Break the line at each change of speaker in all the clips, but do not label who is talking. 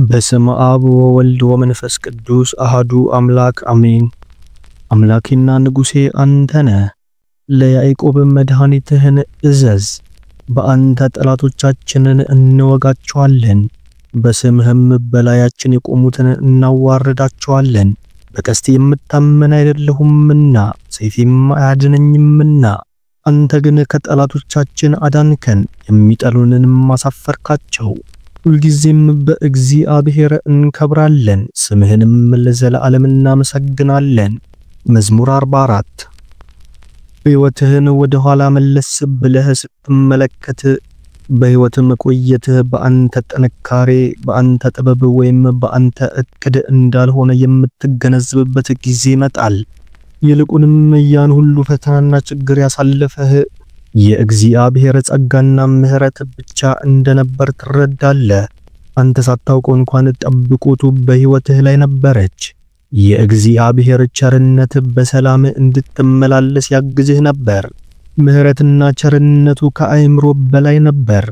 በስመ አብ ወወልድ ወመንፈስ ቅዱስ አሃዱ አምላክ አሜን። አምላኬና ንጉሴ አንተነ ለያዕቆብ መድኃኒትህን እዘዝ። በአንተ ጠላቶቻችንን እንወጋቸዋለን፣ በስምህም በላያችን የቆሙትን እናዋርዳቸዋለን። በቀስት የምታመን አይደለሁምና ሰይፌም አያድነኝምና፣ አንተ ግን ከጠላቶቻችን አዳንከን፣ የሚጠሉንንም አሳፈርካቸው። ሁልጊዜም በእግዚአብሔር እንከብራለን፣ ስምህንም ለዘላለም እናመሰግናለን። መዝሙር 44 ሕይወትህን ወደ ኋላ መለስ ብለህ ስትመለከት በሕይወት መቆየትህ በአንተ ጥንካሬ፣ በአንተ ጥበብ ወይም በአንተ እቅድ እንዳልሆነ የምትገነዘብበት ጊዜ ይመጣል። ይልቁንም ያን ሁሉ ፈተናና ችግር ያሳለፈህ የእግዚአብሔር ጸጋና ምሕረት ብቻ እንደነበር ትረዳለህ። አንተ ሳታውቀው እንኳን ጠብቆቱ በሕይወትህ ላይ ነበረች። የእግዚአብሔር ቸርነት በሰላም እንድትመላለስ ያግዝህ ነበር። ምሕረትና ቸርነቱ ከአእምሮ በላይ ነበር።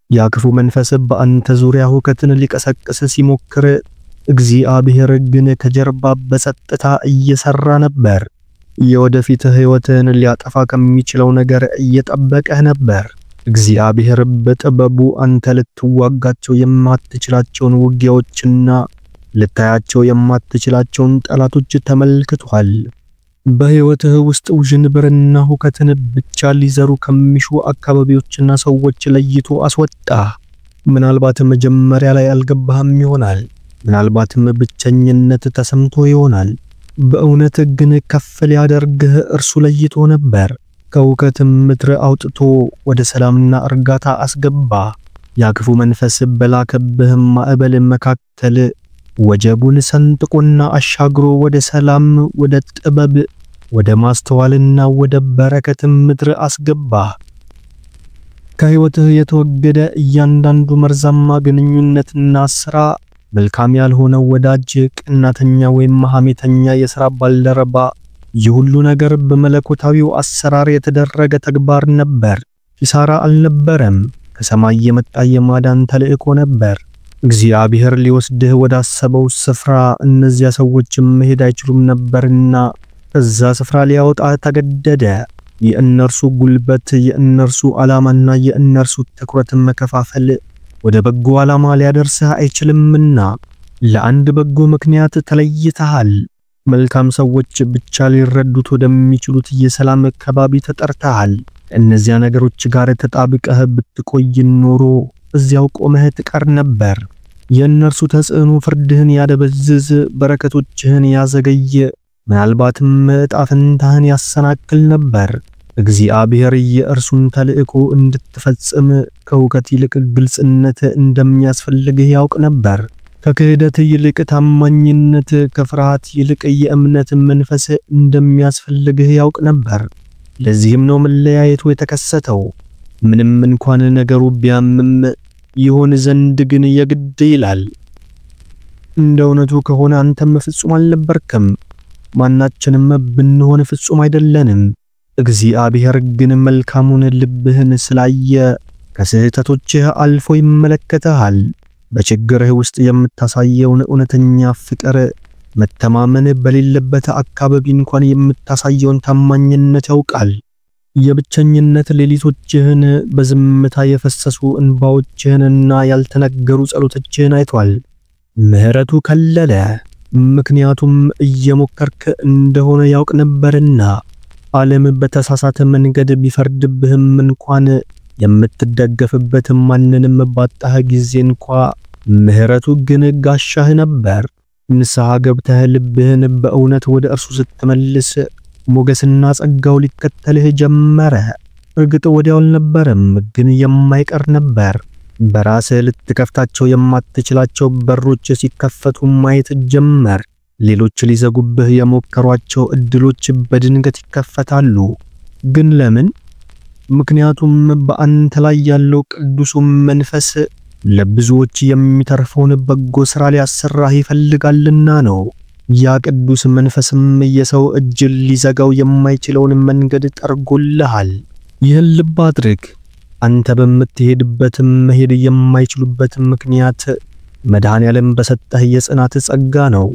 ያ ክፉ መንፈስ በአንተ ዙሪያ ሁከትን ሊቀሰቅስ ሲሞክር፣ እግዚአብሔር ግን ከጀርባ በጸጥታ እየሰራ ነበር። የወደፊት ሕይወትን ሊያጠፋ ከሚችለው ነገር እየጠበቀህ ነበር። እግዚአብሔር በጥበቡ አንተ ልትዋጋቸው የማትችላቸውን ውጊያዎችና ልታያቸው የማትችላቸውን ጠላቶች ተመልክቷል። በሕይወትህ ውስጥ ውዥንብርና ሁከትን ብቻ ሊዘሩ ከሚሹ አካባቢዎችና ሰዎች ለይቶ አስወጣ። ምናልባት መጀመሪያ ላይ አልገባህም ይሆናል። ምናልባትም ብቸኝነት ተሰምቶ ይሆናል። በእውነት ግን ከፍ ሊያደርግህ እርሱ ለይቶ ነበር። ከሁከትም ምድር አውጥቶ ወደ ሰላምና እርጋታ አስገባ። ያ ክፉ መንፈስ በላከብህ ማዕበል መካከል ወጀቡን ሰንጥቆና አሻግሮ ወደ ሰላም፣ ወደ ጥበብ፣ ወደ ማስተዋልና ወደ በረከት ምድር አስገባ። ከሕይወትህ የተወገደ እያንዳንዱ መርዛማ ግንኙነትና ሥራ፣ መልካም ያልሆነ ወዳጅ፣ ቅናተኛ ወይም ሐሜተኛ የሥራ ባልደረባ፣ ይህ ሁሉ ነገር በመለኮታዊው አሰራር የተደረገ ተግባር ነበር። ኪሳራ አልነበረም። ከሰማይ የመጣ የማዳን ተልእኮ ነበር። እግዚአብሔር ሊወስድህ ወዳሰበው ስፍራ እነዚያ ሰዎች መሄድ አይችሉም ነበርና ከዛ ስፍራ ሊያወጣ ተገደደ። የእነርሱ ጉልበት፣ የእነርሱ ዓላማና የእነርሱ ትኩረት መከፋፈል ወደ በጎ ዓላማ ሊያደርስህ አይችልምና ለአንድ በጎ ምክንያት ተለይተሃል። መልካም ሰዎች ብቻ ሊረዱት ወደሚችሉት የሰላም ከባቢ ተጠርተሃል። እነዚያ ነገሮች ጋር ተጣብቀህ ብትቆይ ኖሮ እዚያው ቆመህ ትቀር ነበር። የእነርሱ ተጽዕኖ ፍርድህን ያደበዝዝ፣ በረከቶችህን ያዘገየ፣ ምናልባትም ዕጣ ፈንታህን ያሰናክል ነበር። እግዚአብሔር የእርሱን ተልእኮ እንድትፈጽም ከሁከት ይልቅ ግልጽነት እንደሚያስፈልግህ ያውቅ ነበር። ከክህደት ይልቅ ታማኝነት፣ ከፍርሃት ይልቅ የእምነት መንፈስ እንደሚያስፈልግህ ያውቅ ነበር። ለዚህም ነው መለያየቱ የተከሰተው። ምንም እንኳን ነገሩ ቢያምም ይሆን ዘንድ ግን የግድ ይላል። እንደ እውነቱ ከሆነ አንተም ፍጹም አልነበርክም። ማናችንም ብንሆን ፍጹም አይደለንም። እግዚአብሔር ግን መልካሙን ልብህን ስላየ ከስህተቶችህ አልፎ ይመለከተሃል። በችግርህ ውስጥ የምታሳየውን እውነተኛ ፍቅር፣ መተማመን በሌለበት አካባቢ እንኳን የምታሳየውን ታማኝነት ያውቃል። የብቸኝነት ሌሊቶችህን፣ በዝምታ የፈሰሱ እንባዎችህንና ያልተነገሩ ጸሎቶችህን አይቷል። ምሕረቱ ከለለ፣ ምክንያቱም እየሞከርክ እንደሆነ ያውቅ ነበርና። ዓለም በተሳሳተ መንገድ ቢፈርድብህም እንኳን የምትደገፍበት ማንንም ባጣህ ጊዜ እንኳ ምሕረቱ ግን ጋሻህ ነበር። ንስሐ ገብተህ ልብህን በእውነት ወደ እርሱ ስትመልስ ሞገስና ጸጋው ሊከተልህ ጀመረ። እርግጥ ወዲያው አልነበረም፣ ግን የማይቀር ነበር። በራስህ ልትከፍታቸው የማትችላቸው በሮች ሲከፈቱ ማየት ጀመር። ሌሎች ሊዘጉብህ የሞከሯቸው እድሎች በድንገት ይከፈታሉ። ግን ለምን? ምክንያቱም በአንተ ላይ ያለው ቅዱሱ መንፈስ ለብዙዎች የሚተርፈውን በጎ ሥራ ሊያሰራህ ይፈልጋልና ነው። ያ ቅዱስ መንፈስም የሰው እጅ ሊዘጋው የማይችለውን መንገድ ጠርጎልሃል። ይህን ልብ አድርግ። አንተ በምትሄድበት መሄድ የማይችሉበት ምክንያት መድኃኔዓለም በሰጠህ የጽናት ጸጋ ነው።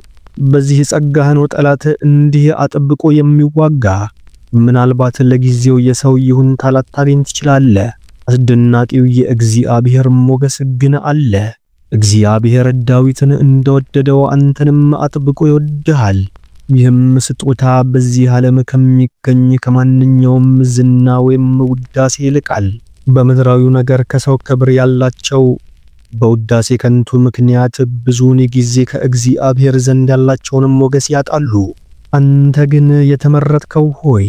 በዚህ ጸጋህ ነው ጠላት እንዲህ አጥብቆ የሚዋጋ። ምናልባት ለጊዜው የሰው ይሁንታ ላታገኝ ትችላለህ። አስደናቂው የእግዚአብሔር ሞገስ ግን አለ። እግዚአብሔር ዳዊትን እንደወደደው አንተንም አጥብቆ ይወድሃል። ይህም ስጦታ በዚህ ዓለም ከሚገኝ ከማንኛውም ዝና ወይም ውዳሴ ይልቃል። በምድራዊው ነገር ከሰው ክብር ያላቸው በውዳሴ ከንቱ ምክንያት ብዙውን ጊዜ ከእግዚአብሔር ዘንድ ያላቸውን ሞገስ ያጣሉ። አንተ ግን የተመረጥከው ሆይ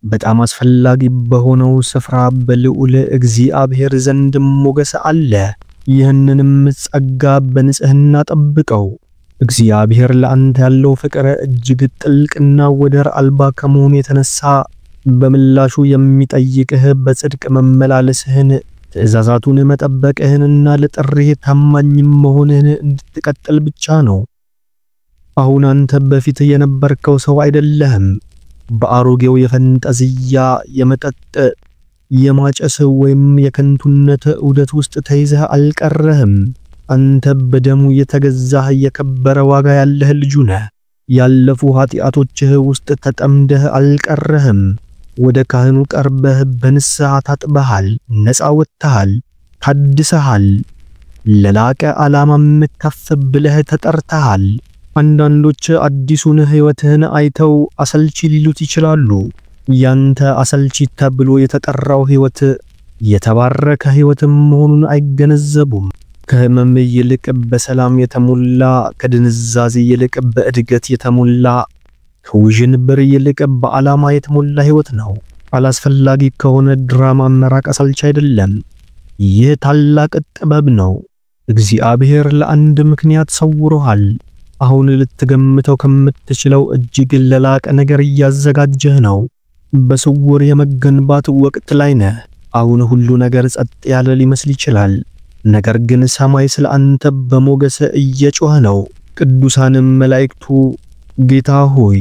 በጣም አስፈላጊ በሆነው ስፍራ በልዑል እግዚአብሔር ዘንድ ሞገስ አለ። ይህንንም ጸጋ በንጽህና ጠብቀው። እግዚአብሔር ለአንተ ያለው ፍቅር እጅግ ጥልቅና ወደር አልባ ከመሆኑ የተነሳ በምላሹ የሚጠይቅህ በጽድቅ መመላለስህን፣ ትእዛዛቱን መጠበቅህንና ለጥሪህ ታማኝ መሆንህን እንድትቀጥል ብቻ ነው። አሁን አንተ በፊት የነበርከው ሰው አይደለህም። በአሮጌው የፈንጠዝያ የመጠጥ የማጨስ ወይም የከንቱነት ዑደት ውስጥ ተይዘህ አልቀረህም። አንተ በደሙ የተገዛህ የከበረ ዋጋ ያለህ ልጁ ነህ። ያለፉ ኃጢአቶችህ ውስጥ ተጠምደህ አልቀረህም። ወደ ካህኑ ቀርበህ በንስሐ ታጥበሃል፣ ነፃ ወጥተሃል፣ ታድሰሃል። ለላቀ ዓላማም ከፍ ብለህ ተጠርተሃል። አንዳንዶች አዲሱን ሕይወትህን አይተው አሰልቺ ሊሉት ይችላሉ። ያንተ አሰልቺ ተብሎ የተጠራው ሕይወት የተባረከ ሕይወት መሆኑን አይገነዘቡም። ከህመም ይልቅ በሰላም የተሞላ፣ ከድንዛዜ ይልቅ በእድገት የተሞላ፣ ከውዥንብር ይልቅ በዓላማ የተሞላ ሕይወት ነው። አላስፈላጊ ከሆነ ድራማ መራቅ አሰልቺ አይደለም። ይህ ታላቅ ጥበብ ነው። እግዚአብሔር ለአንድ ምክንያት ሰውሮሃል። አሁን ልትገምተው ከምትችለው እጅግ ለላቀ ነገር እያዘጋጀህ ነው። በስውር የመገንባት ወቅት ላይ ነህ። አሁን ሁሉ ነገር ጸጥ ያለ ሊመስል ይችላል። ነገር ግን ሰማይ ስለ አንተ በሞገስ እየጮኸ ነው። ቅዱሳንም መላእክቱ ጌታ ሆይ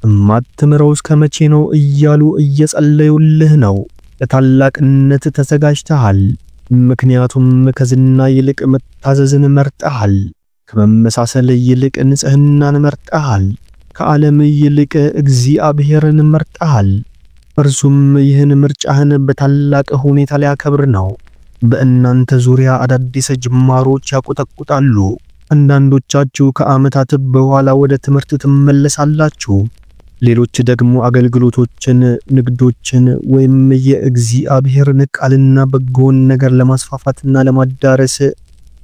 እማትምረው እስከ መቼ ነው እያሉ እየጸለዩልህ ነው። ለታላቅነት ተዘጋጅተሃል። ምክንያቱም ከዝና ይልቅ መታዘዝን መርጠሃል። ከመመሳሰል ይልቅ ንጽህናን መርጠሃል። ከዓለም ይልቅ እግዚአብሔርን መርጠሃል። እርሱም ይህን ምርጫህን በታላቅ ሁኔታ ሊያከብር ነው። በእናንተ ዙሪያ አዳዲስ ጅማሮች ያቆጠቁጣሉ። አንዳንዶቻችሁ ከዓመታት በኋላ ወደ ትምህርት ትመለሳላችሁ። ሌሎች ደግሞ አገልግሎቶችን፣ ንግዶችን ወይም የእግዚአብሔርን ቃልና በጎን ነገር ለማስፋፋትና ለማዳረስ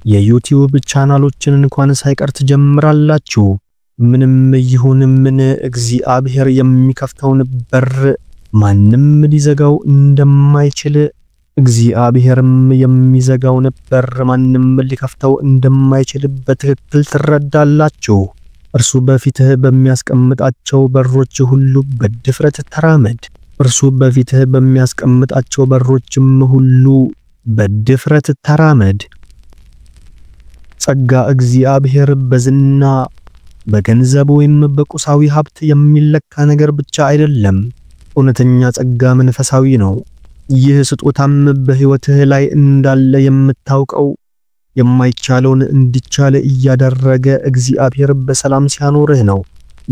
የዩቲዩብ ቻናሎችን እንኳን ሳይቀር ትጀምራላችሁ። ምንም ይሁን ምን እግዚአብሔር የሚከፍተውን በር ማንም ሊዘጋው እንደማይችል፣ እግዚአብሔርም የሚዘጋውን በር ማንም ሊከፍተው እንደማይችል በትክክል ትረዳላችሁ። እርሱ በፊትህ በሚያስቀምጣቸው በሮች ሁሉ በድፍረት ተራመድ። እርሱ በፊትህ በሚያስቀምጣቸው በሮችም ሁሉ በድፍረት ተራመድ። ጸጋ እግዚአብሔር በዝና፣ በገንዘብ ወይም በቁሳዊ ሀብት የሚለካ ነገር ብቻ አይደለም። እውነተኛ ጸጋ መንፈሳዊ ነው። ይህ ስጦታም በሕይወትህ ላይ እንዳለ የምታውቀው የማይቻለውን እንዲቻል እያደረገ እግዚአብሔር በሰላም ሲያኖርህ ነው።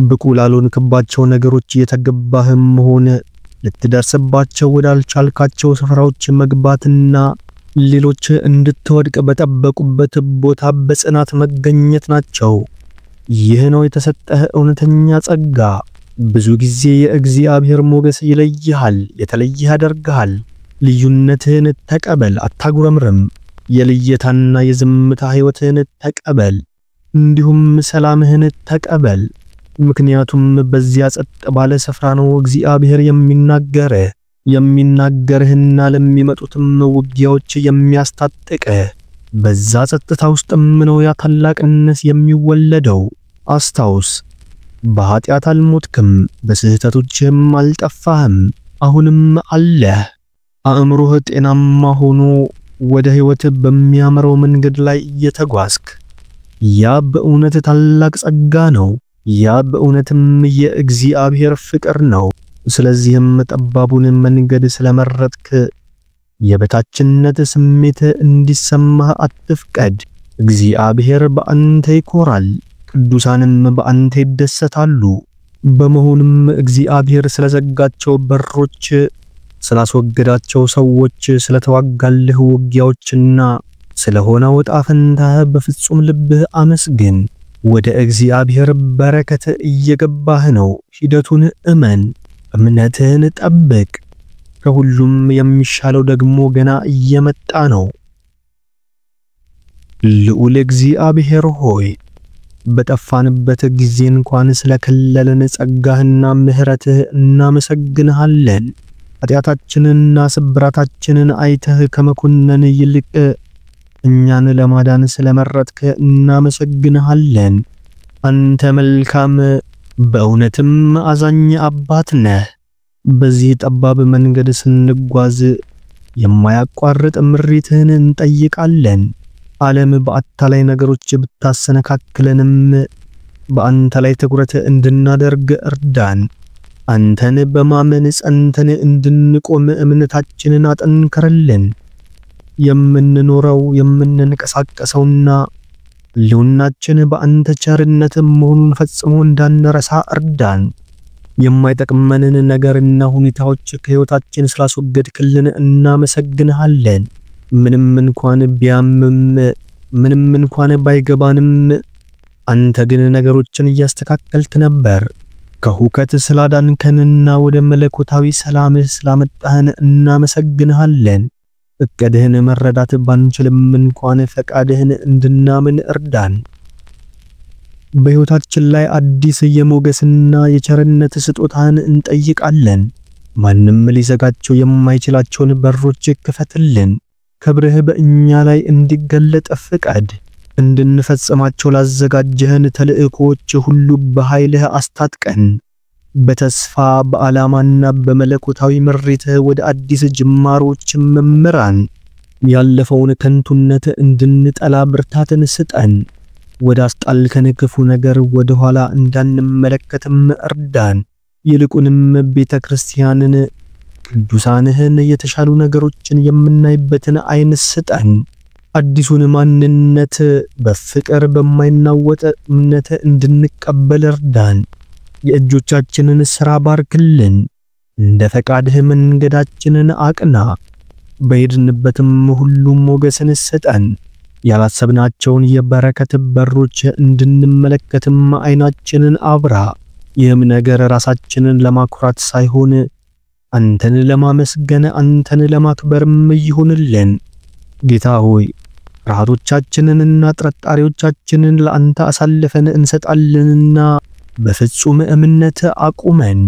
ብቁ ላልሆንክባቸው ነገሮች የተገባህም ሆነ ልትደርስባቸው ወዳልቻልካቸው ስፍራዎች መግባትና ሌሎች እንድትወድቅ በጠበቁበት ቦታ በጽናት መገኘት ናቸው። ይህ ነው የተሰጠህ እውነተኛ ጸጋ። ብዙ ጊዜ የእግዚአብሔር ሞገስ ይለይሃል፣ የተለየ ያደርግሃል። ልዩነትህን ተቀበል፣ አታጉረምርም። የልየታና የዝምታ ሕይወትህን ተቀበል፣ እንዲሁም ሰላምህን ተቀበል። ምክንያቱም በዚያ ጸጥ ባለ ስፍራ ነው እግዚአብሔር የሚናገርህና ለሚመጡትም ውጊያዎች የሚያስታጥቅህ። በዛ ጸጥታ ውስጥም ነው ያ ታላቅነት የሚወለደው። አስታውስ፣ በኃጢአት አልሞትክም፣ በስህተቶችም አልጠፋህም። አሁንም አለህ። አእምሮህ ጤናማ ሆኖ ወደ ሕይወት በሚያመራው መንገድ ላይ እየተጓዝክ። ያ በእውነት ታላቅ ጸጋ ነው። ያ በእውነትም የእግዚአብሔር ፍቅር ነው። ስለዚህም ጠባቡን መንገድ ስለመረጥክ የበታችነት ስሜት እንዲሰማህ አትፍቀድ። እግዚአብሔር በአንተ ይኮራል፣ ቅዱሳንም በአንተ ይደሰታሉ። በመሆኑም እግዚአብሔር ስለዘጋቸው በሮች፣ ስላስወገዳቸው ሰዎች፣ ስለተዋጋልህ ውጊያዎችና ስለሆነው ዕጣ ፈንታህ በፍጹም ልብህ አመስግን። ወደ እግዚአብሔር በረከት እየገባህ ነው። ሂደቱን እመን፣ እምነትህን ጠብቅ። ከሁሉም የሚሻለው ደግሞ ገና እየመጣ ነው። ልዑል እግዚአብሔር ሆይ በጠፋንበት ጊዜ እንኳን ስለከለለን ጸጋህና ምሕረትህ እናመሰግንሃለን። ኃጢአታችንንና ስብራታችንን አይተህ ከመኮነን ይልቅ እኛን ለማዳን ስለመረጥክ እናመሰግንሃለን። አንተ መልካም በእውነትም አዛኝ አባት ነህ። በዚህ ጠባብ መንገድ ስንጓዝ የማያቋርጥ ምሪትህን እንጠይቃለን። ዓለም በአታላይ ነገሮች ብታሰነካክለንም በአንተ ላይ ትኩረት እንድናደርግ እርዳን። አንተን በማመን ጸንተን እንድንቆም እምነታችንን አጠንክርልን። የምንኖረው የምንንቀሳቀሰውና ሕልውናችን በአንተ ቸርነት መሆኑን ፈጽሞ እንዳንረሳ እርዳን። የማይጠቅመንን ነገርና ሁኔታዎች ከሕይወታችን ስላስወገድክልን እናመሰግንሃለን። ምንም እንኳን ቢያምም ምንም እንኳን ባይገባንም አንተ ግን ነገሮችን እያስተካከልክ ነበር። ከሁከት ስላዳንከንና ወደ መለኮታዊ ሰላምህ ስላመጣህን እናመሰግንሃለን። እቅድህን መረዳት ባንችልም እንኳን ፈቃድህን እንድናምን እርዳን። በሕይወታችን ላይ አዲስ የሞገስና የቸርነት ስጦታን እንጠይቃለን። ማንም ሊዘጋቸው የማይችላቸውን በሮች ክፈትልን። ክብርህ በእኛ ላይ እንዲገለጥ ፍቃድ። እንድንፈጽማቸው ላዘጋጀህን ተልእኮች ሁሉ በኃይልህ አስታጥቀን። በተስፋ በዓላማና በመለኮታዊ ምሪትህ ወደ አዲስ ጅማሮች መምራን። ያለፈውን ከንቱነት እንድንጠላ ብርታትን ስጠን። ወደ አስጣልከን ክፉ ነገር ወደ ኋላ እንዳንመለከትም እርዳን። ይልቁንም ቤተ ክርስቲያንን፣ ቅዱሳንህን፣ የተሻሉ ነገሮችን የምናይበትን ዓይን ስጠን። አዲሱን ማንነት በፍቅር በማይናወጥ እምነት እንድንቀበል እርዳን። የእጆቻችንን ሥራ ባርክልን። እንደ ፈቃድህ መንገዳችንን አቅና። በሄድንበትም ሁሉ ሞገስን ስጠን። ያላሰብናቸውን የበረከት በሮች እንድንመለከትም ዓይናችንን አብራ። ይህም ነገር ራሳችንን ለማኩራት ሳይሆን አንተን ለማመስገን፣ አንተን ለማክበርም ይሁንልን። ጌታ ሆይ ፍርሃቶቻችንንና ጥርጣሬዎቻችንን ለአንተ አሳልፈን እንሰጣለንና በፍጹም እምነት አቁመን።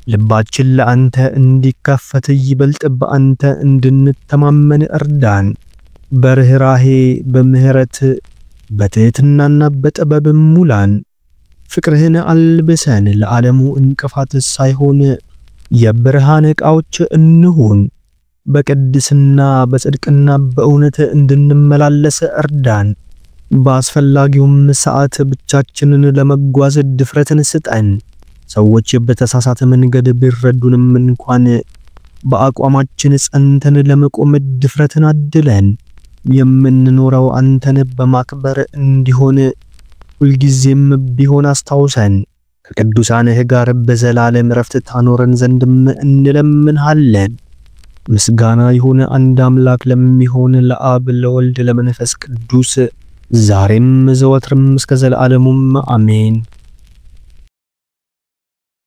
ልባችን ለአንተ እንዲከፈት ይበልጥ በአንተ እንድንተማመን እርዳን። በርህራሄ በምህረት በትህትናና በጥበብ ሙላን። ፍቅርህን አልብሰን። ለዓለሙ እንቅፋት ሳይሆን የብርሃን ዕቃዎች እንሁን። በቅድስና በጽድቅና በእውነት እንድንመላለስ እርዳን። በአስፈላጊውም ሰዓት ብቻችንን ለመጓዝ ድፍረትን ስጠን። ሰዎች በተሳሳተ መንገድ ቢረዱንም እንኳን በአቋማችን ጸንተን ለመቆም ድፍረትን አድለን። የምንኖረው አንተን በማክበር እንዲሆን ሁልጊዜም ቢሆን አስታውሰን። ከቅዱሳንህ ጋር በዘላለም ረፍት ታኖረን ዘንድም እንለምንሃለን። ምስጋና ይሁን አንድ አምላክ ለሚሆን ለአብ ለወልድ ለመንፈስ ቅዱስ ዛሬም ዘወትርም እስከ ዘላለሙም አሜን።